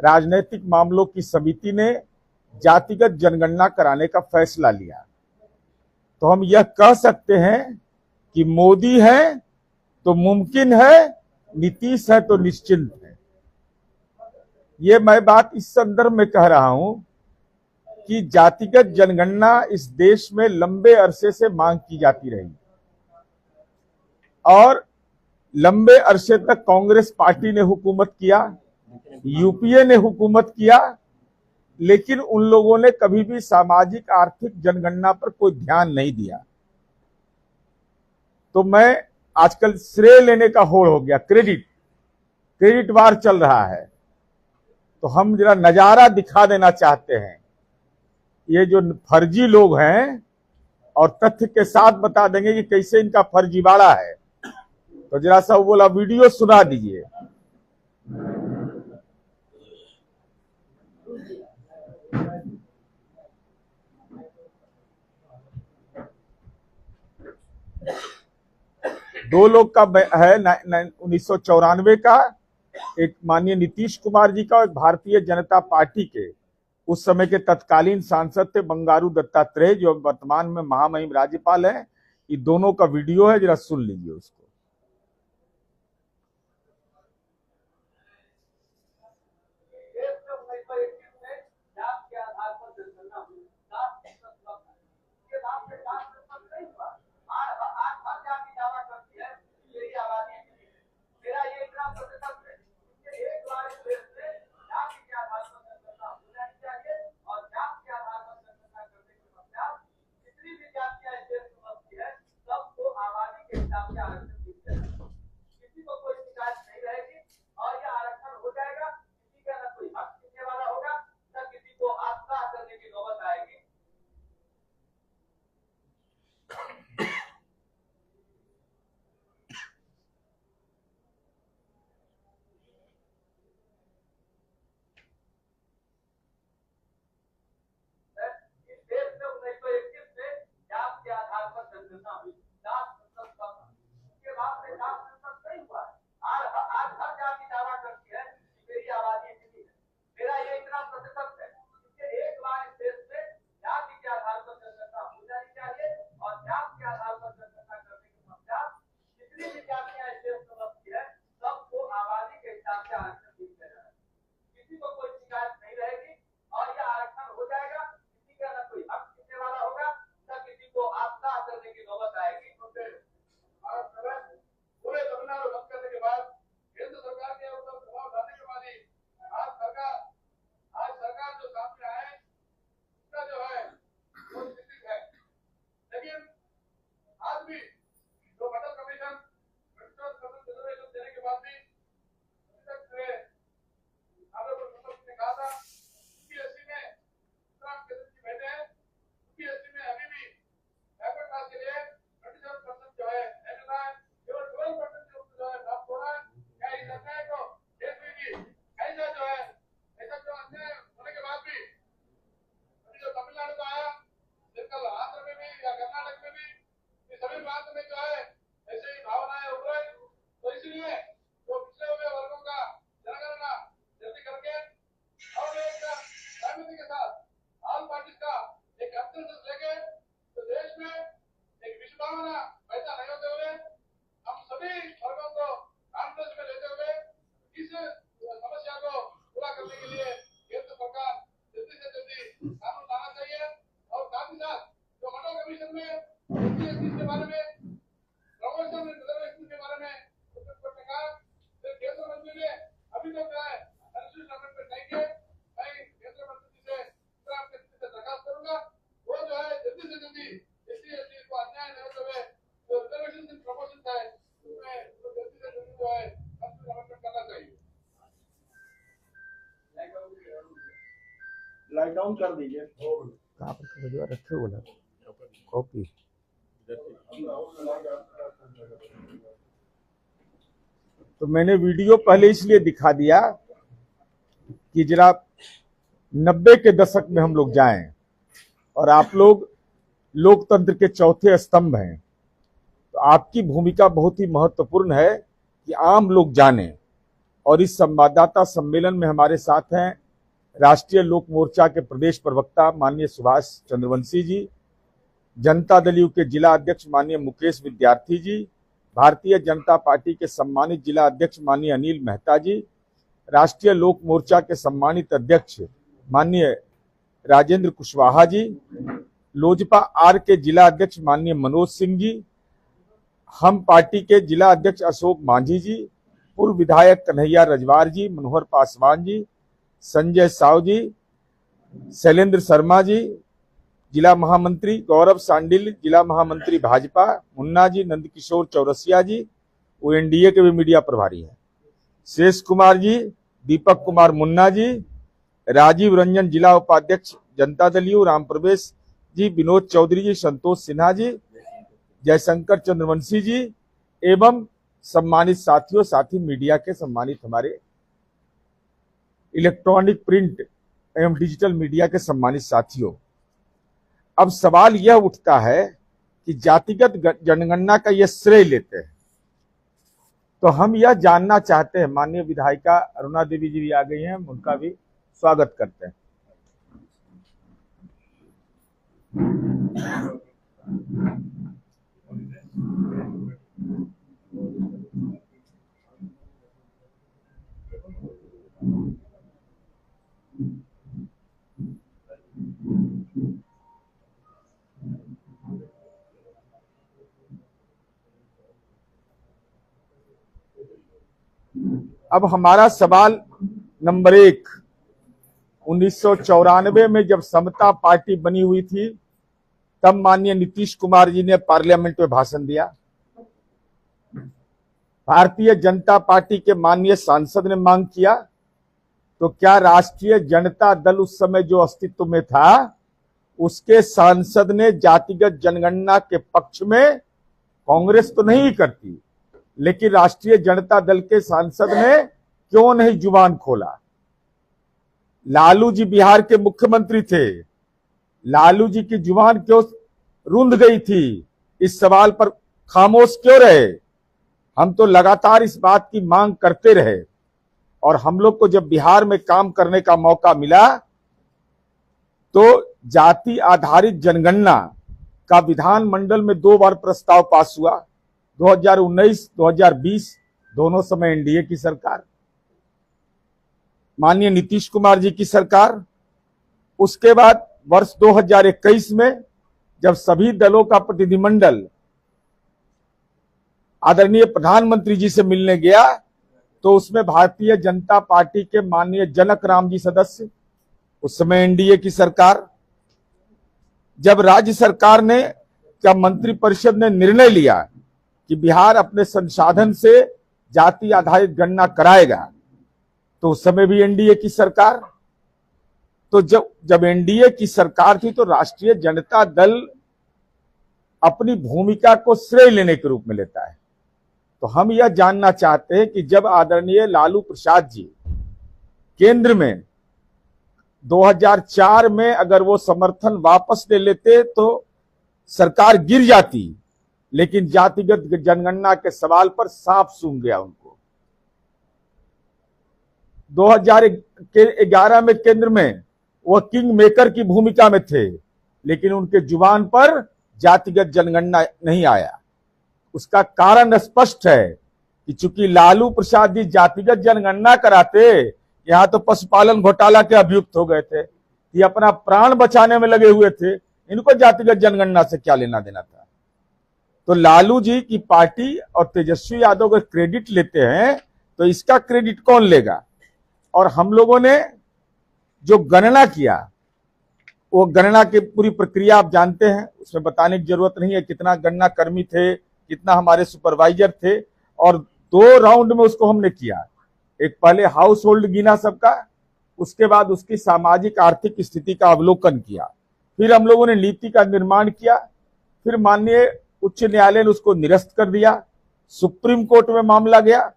राजनीतिक मामलों की समिति ने जातिगत जनगणना कराने का फैसला लिया, तो हम यह कह सकते हैं कि मोदी है तो मुमकिन है, नीतीश है तो निश्चिंत है। ये मैं बात इस संदर्भ में कह रहा हूं कि जातिगत जनगणना इस देश में लंबे अरसे से मांग की जाती रही और लंबे अरसे तक कांग्रेस पार्टी ने हुकूमत किया, यूपीए ने हुकूमत किया, लेकिन उन लोगों ने कभी भी सामाजिक आर्थिक जनगणना पर कोई ध्यान नहीं दिया। तो मैं आजकल श्रेय लेने का होड़ हो गया, क्रेडिट वार चल रहा है, तो हम जरा नजारा दिखा देना चाहते हैं। ये जो फर्जी लोग हैं और तथ्य के साथ बता देंगे कि कैसे इनका फर्जीवाड़ा है, तो जरा सा वो बोला वीडियो सुना दीजिए। दो लोग का है 1994 का, एक माननीय नीतीश कुमार जी का और भारतीय जनता पार्टी के उस समय के तत्कालीन सांसद थे बंगारू दत्तात्रेय, जो वर्तमान में महामहिम राज्यपाल हैं। ये दोनों का वीडियो है, जरा सुन लीजिए उसको। लाइट डाउन कर दीजिए। कहाँ पर रखे बोला कॉपी। तो मैंने वीडियो पहले इसलिए दिखा दिया कि जरा 90 के दशक में हम लोग जाएं और आप लोग लोकतंत्र के चौथे स्तंभ हैं, तो आपकी भूमिका बहुत ही महत्वपूर्ण है कि आम लोग जाने और इस संवाददाता सम्मेलन में हमारे साथ हैं राष्ट्रीय लोक मोर्चा के प्रदेश प्रवक्ता माननीय सुभाष चंद्रवंशी जी, जनता दल यू के जिला अध्यक्ष माननीय मुकेश विद्यार्थी जी, भारतीय जनता पार्टी के सम्मानित जिला अध्यक्ष माननीय अनिल मेहता जी, राष्ट्रीय लोक मोर्चा के सम्मानित अध्यक्ष माननीय राजेंद्र कुशवाहा जी, लोजपा आर के जिला अध्यक्ष माननीय मनोज सिंह जी, हम पार्टी के जिला अध्यक्ष अशोक मांझी जी, पूर्व विधायक कन्हैया रजवार जी, मनोहर पासवान जी, संजय साव जी, शैलेंद्र शर्मा जी, जिला महामंत्री गौरव सांडिल, जिला महामंत्री भाजपा मुन्ना जी, नंदकिशोर चौरसिया जी, वो एनडीए के भी मीडिया प्रभारी हैं, शेष कुमार जी, दीपक कुमार मुन्ना जी, राजीव रंजन जिला उपाध्यक्ष जनता दल यू, राम प्रवेश जी, विनोद चौधरी जी, संतोष सिन्हा जी, जयशंकर चंद्रवंशी जी एवं सम्मानित साथियों, साथी मीडिया के सम्मानित हमारे इलेक्ट्रॉनिक प्रिंट एवं डिजिटल मीडिया के सम्मानित साथियों। अब सवाल यह उठता है कि जातिगत जनगणना का यह श्रेय लेते हैं, तो हम यह जानना चाहते हैं, माननीय विधायिका अरुणा देवी जी भी आ गई हैं, उनका भी स्वागत करते हैं। अब हमारा सवाल नंबर 1, 1994 में जब समता पार्टी बनी हुई थी तब माननीय नीतीश कुमार जी ने पार्लियामेंट में भाषण दिया। भारतीय जनता पार्टी के माननीय सांसद ने मांग किया, तो क्या राष्ट्रीय जनता दल उस समय जो अस्तित्व में था उसके सांसद ने जातिगत जनगणना के पक्ष में, कांग्रेस तो नहीं करती, लेकिन राष्ट्रीय जनता दल के सांसद ने क्यों नहीं जुबान खोला? लालू जी बिहार के मुख्यमंत्री थे, लालू जी की जुबान क्यों रुंध गई थी? इस सवाल पर खामोश क्यों रहे? हम तो लगातार इस बात की मांग करते रहे और हम लोग को जब बिहार में काम करने का मौका मिला तो जाति आधारित जनगणना का विधानमंडल में 2 बार प्रस्ताव पास हुआ, 2019, 2020, दोनों समय एनडीए की सरकार, माननीय नीतीश कुमार जी की सरकार। उसके बाद वर्ष 2021 में जब सभी दलों का प्रतिनिधिमंडल आदरणीय प्रधानमंत्री जी से मिलने गया तो उसमें भारतीय जनता पार्टी के माननीय जनक राम जी सदस्य, उस समय एनडीए की सरकार, जब राज्य सरकार ने क्या मंत्रिपरिषद ने निर्णय लिया कि बिहार अपने संसाधन से जाति आधारित गणना कराएगा, तो उस समय भी एनडीए की सरकार। तो जब एनडीए की सरकार थी तो राष्ट्रीय जनता दल अपनी भूमिका को श्रेय लेने के रूप में लेता है। तो हम यह जानना चाहते हैं कि जब आदरणीय लालू प्रसाद जी केंद्र में 2004 में अगर वो समर्थन वापस ले लेते तो सरकार गिर जाती, लेकिन जातिगत जनगणना के सवाल पर सांप सूंघ गया उनको। 2011 में केंद्र में वो किंग मेकर की भूमिका में थे, लेकिन उनके जुबान पर जातिगत जनगणना नहीं आया। उसका कारण स्पष्ट है कि चूंकि लालू प्रसाद जी जातिगत जनगणना कराते, यहां तो पशुपालन घोटाला के अभियुक्त हो गए थे, ये अपना प्राण बचाने में लगे हुए थे, इनको जातिगत जनगणना से क्या लेना देना था? तो लालू जी की पार्टी और तेजस्वी यादव का क्रेडिट लेते हैं तो इसका क्रेडिट कौन लेगा? और हम लोगों ने जो गणना किया, वो गणना की पूरी प्रक्रिया आप जानते हैं, उसमें बताने की जरूरत नहीं है, कितना गणना कर्मी थे, कितना हमारे सुपरवाइजर थे, और 2 राउंड में उसको हमने किया। एक पहले हाउस होल्ड गिना सबका, उसके बाद उसकी सामाजिक आर्थिक स्थिति का अवलोकन किया, फिर हम लोगों ने नीति का निर्माण किया, फिर माननीय उच्च न्यायालय ने उसको निरस्त कर दिया, सुप्रीम कोर्ट में मामला गया,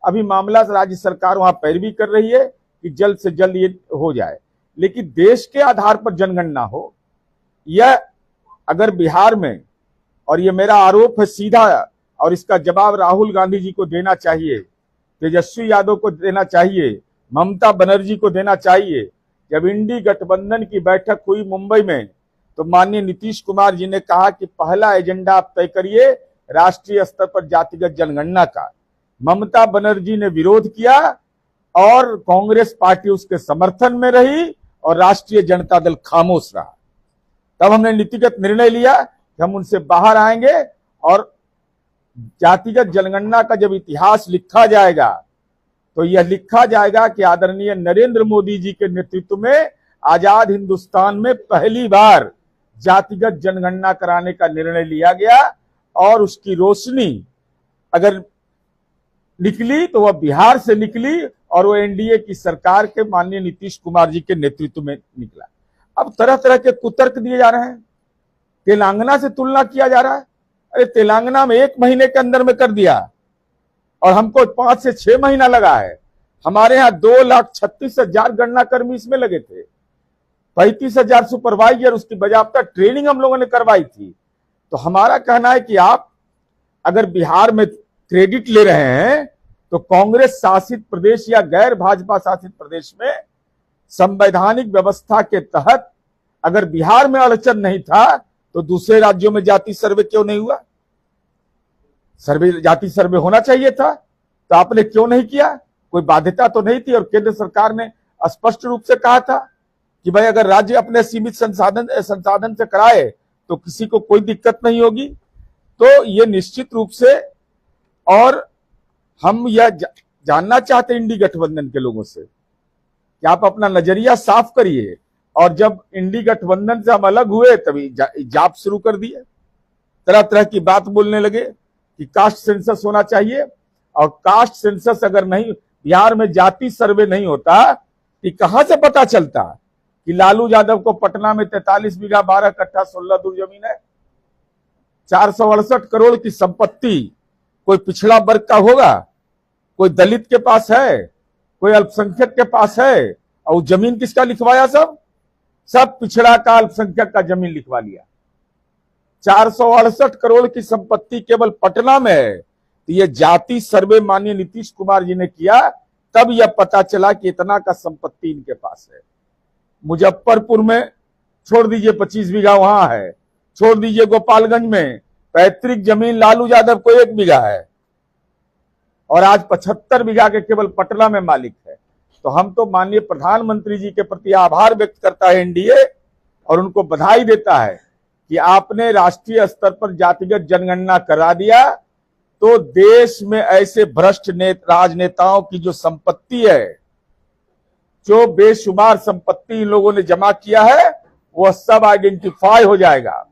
अभी मामला राज्य सरकार वहां पैरवी कर रही है कि जल्द से जल्द ये हो जाए। लेकिन देश के आधार पर जनगणना हो, यह अगर बिहार में, और ये मेरा आरोप है सीधा और इसका जवाब राहुल गांधी जी को देना चाहिए, तेजस्वी यादव को देना चाहिए, ममता बनर्जी को देना चाहिए। जब इंडी गठबंधन की बैठक हुई मुंबई में तो माननीय नीतीश कुमार जी ने कहा कि पहला एजेंडा आप तय करिए राष्ट्रीय स्तर पर जातिगत जनगणना का। ममता बनर्जी ने विरोध किया और कांग्रेस पार्टी उसके समर्थन में रही और राष्ट्रीय जनता दल खामोश रहा। तब हमने नीतिगत निर्णय लिया कि हम उनसे बाहर आएंगे और जातिगत जनगणना का जब इतिहास लिखा जाएगा तो यह लिखा जाएगा कि आदरणीय नरेंद्र मोदी जी के नेतृत्व में आजाद हिंदुस्तान में पहली बार जातिगत जनगणना कराने का निर्णय लिया गया और उसकी रोशनी अगर निकली तो वह बिहार से निकली और वो एनडीए की सरकार के माननीय नीतीश कुमार जी के नेतृत्व में निकला। अब तरह तरह के कुतर्क दिए जा रहे हैं, तेलंगाना से तुलना किया जा रहा है। अरे तेलंगाना में 1 महीने के अंदर में कर दिया और हमको 5 से 6 महीना लगा है। हमारे यहाँ 2,36,000 गणना कर्मी इसमें लगे थे, 35,000 सुपरवाइजर, उसकी बाजाबता ट्रेनिंग हम लोगों ने करवाई थी। तो हमारा कहना है कि आप अगर बिहार में क्रेडिट ले रहे हैं तो कांग्रेस शासित प्रदेश या गैर भाजपा शासित प्रदेश में संवैधानिक व्यवस्था के तहत अगर बिहार में अड़चन नहीं था तो दूसरे राज्यों में जाति सर्वे क्यों नहीं हुआ? जाति सर्वे होना चाहिए था, तो आपने क्यों नहीं किया? कोई बाध्यता तो नहीं थी और केंद्र सरकार ने स्पष्ट रूप से कहा था कि भाई अगर राज्य अपने सीमित संसाधन से कराए तो किसी को कोई दिक्कत नहीं होगी। तो ये निश्चित रूप से, और हम यह जानना चाहते हैं इंडी गठबंधन के लोगों से कि आप अपना नजरिया साफ करिए। और जब इंडी गठबंधन से हम अलग हुए तभी जाप शुरू कर दिए, तरह तरह की बात बोलने लगे कि कास्ट सेंसस होना चाहिए, और कास्ट सेंसस अगर नहीं, बिहार में जाति सर्वे नहीं होता कि कहां से पता चलता कि लालू यादव को पटना में 43 बीघा 12 कट्ठा 16 दूर जमीन है, 468 करोड़ की संपत्ति कोई पिछड़ा वर्ग का होगा, कोई दलित के पास है, कोई अल्पसंख्यक के पास है, और जमीन किसका लिखवाया? सब पिछड़ा का, अल्पसंख्यक का जमीन लिखवा लिया। 468 करोड़ की संपत्ति केवल पटना में है। तो ये जाति सर्वे माननीय नीतीश कुमार जी ने किया, तब यह पता चला कि इतना का संपत्ति इनके पास है। मुजफ्फरपुर में छोड़ दीजिए 25 बीघा वहां है, छोड़ दीजिए गोपालगंज में पैतृक जमीन लालू यादव को 1 बीघा है और आज 75 बीघा के केवल पटना में मालिक है। तो हम तो माननीय प्रधानमंत्री जी के प्रति आभार व्यक्त करता है एनडीए और उनको बधाई देता है कि आपने राष्ट्रीय स्तर पर जातिगत जनगणना करा दिया। तो देश में ऐसे भ्रष्ट राजनेताओं की जो संपत्ति है, जो बेशुमार संपत्ति इन लोगों ने जमा किया है, वह सब आइडेंटिफाई हो जाएगा।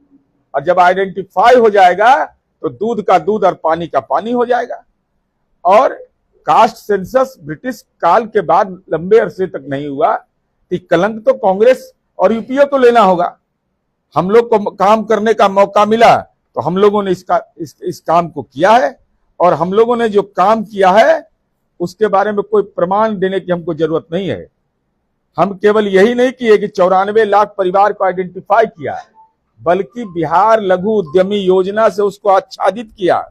और जब आइडेंटिफाई हो जाएगा तो दूध का दूध और पानी का पानी हो जाएगा। और कास्ट सेंसस ब्रिटिश काल के बाद लंबे अरसे तक नहीं हुआ, तो कलंक तो कांग्रेस और यूपीए को लेना होगा। हम लोग को काम करने का मौका मिला तो हम लोगों ने इस काम को किया है, और हम लोगों ने जो काम किया है उसके बारे में कोई प्रमाण देने की हमको जरूरत नहीं है। हम केवल यही नहीं किए कि 94 लाख परिवार को आइडेंटिफाई किया, बल्कि बिहार लघु उद्यमी योजना से उसको आच्छादित किया।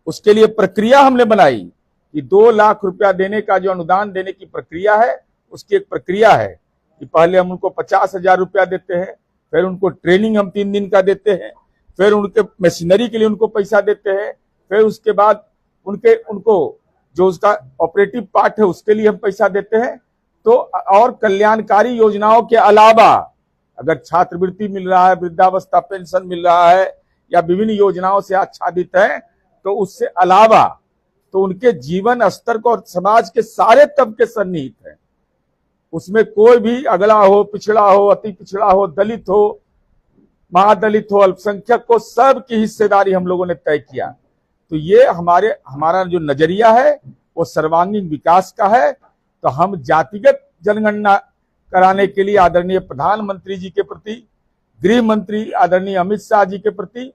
उसके लिए प्रक्रिया हमने बनाई कि 2 लाख रुपया देने का जो अनुदान देने की प्रक्रिया है, उसकी एक प्रक्रिया है कि पहले हम उनको 50,000 रुपया देते हैं, फिर उनको ट्रेनिंग हम 3 दिन का देते हैं, फिर उनके मशीनरी के लिए उनको पैसा देते हैं, फिर उसके बाद उनको जो उसका ऑपरेटिव पार्ट है उसके लिए हम पैसा देते हैं। तो और कल्याणकारी योजनाओं के अलावा अगर छात्रवृत्ति मिल रहा है, वृद्धावस्था पेंशन मिल रहा है, या विभिन्न योजनाओं से आच्छादित है, तो उससे अलावा तो उनके जीवन स्तर को और समाज के सारे तबके सन्निहित हैं। उसमें कोई भी अगला हो, पिछड़ा हो, अति पिछड़ा हो, दलित हो, महादलित हो, अल्पसंख्यक हो, सब की हिस्सेदारी हम लोगों ने तय किया। तो ये हमारा जो नजरिया है वो सर्वांगीण विकास का है। तो हम जातिगत जनगणना कराने के लिए आदरणीय प्रधानमंत्री जी के प्रति, गृह मंत्री आदरणीय अमित शाह जी के प्रति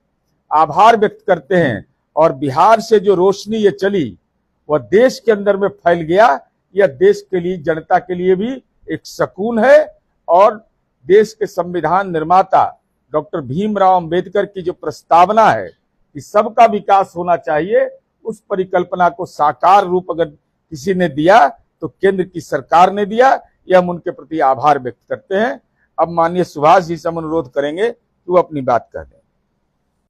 आभार व्यक्त करते हैं। और बिहार से जो रोशनी ये चली वह देश के अंदर में फैल गया, यह देश के लिए, जनता के लिए भी एक सुकून है। और देश के संविधान निर्माता डॉक्टर भीमराव अंबेडकर की जो प्रस्तावना है कि सबका विकास होना चाहिए, उस परिकल्पना को साकार रूप अगर किसी ने दिया तो केंद्र की सरकार ने दिया, ये हम उनके प्रति आभार व्यक्त करते हैं। अब माननीय सुभाष जी से हम अनुरोध करेंगे कि वो अपनी बात कह दें।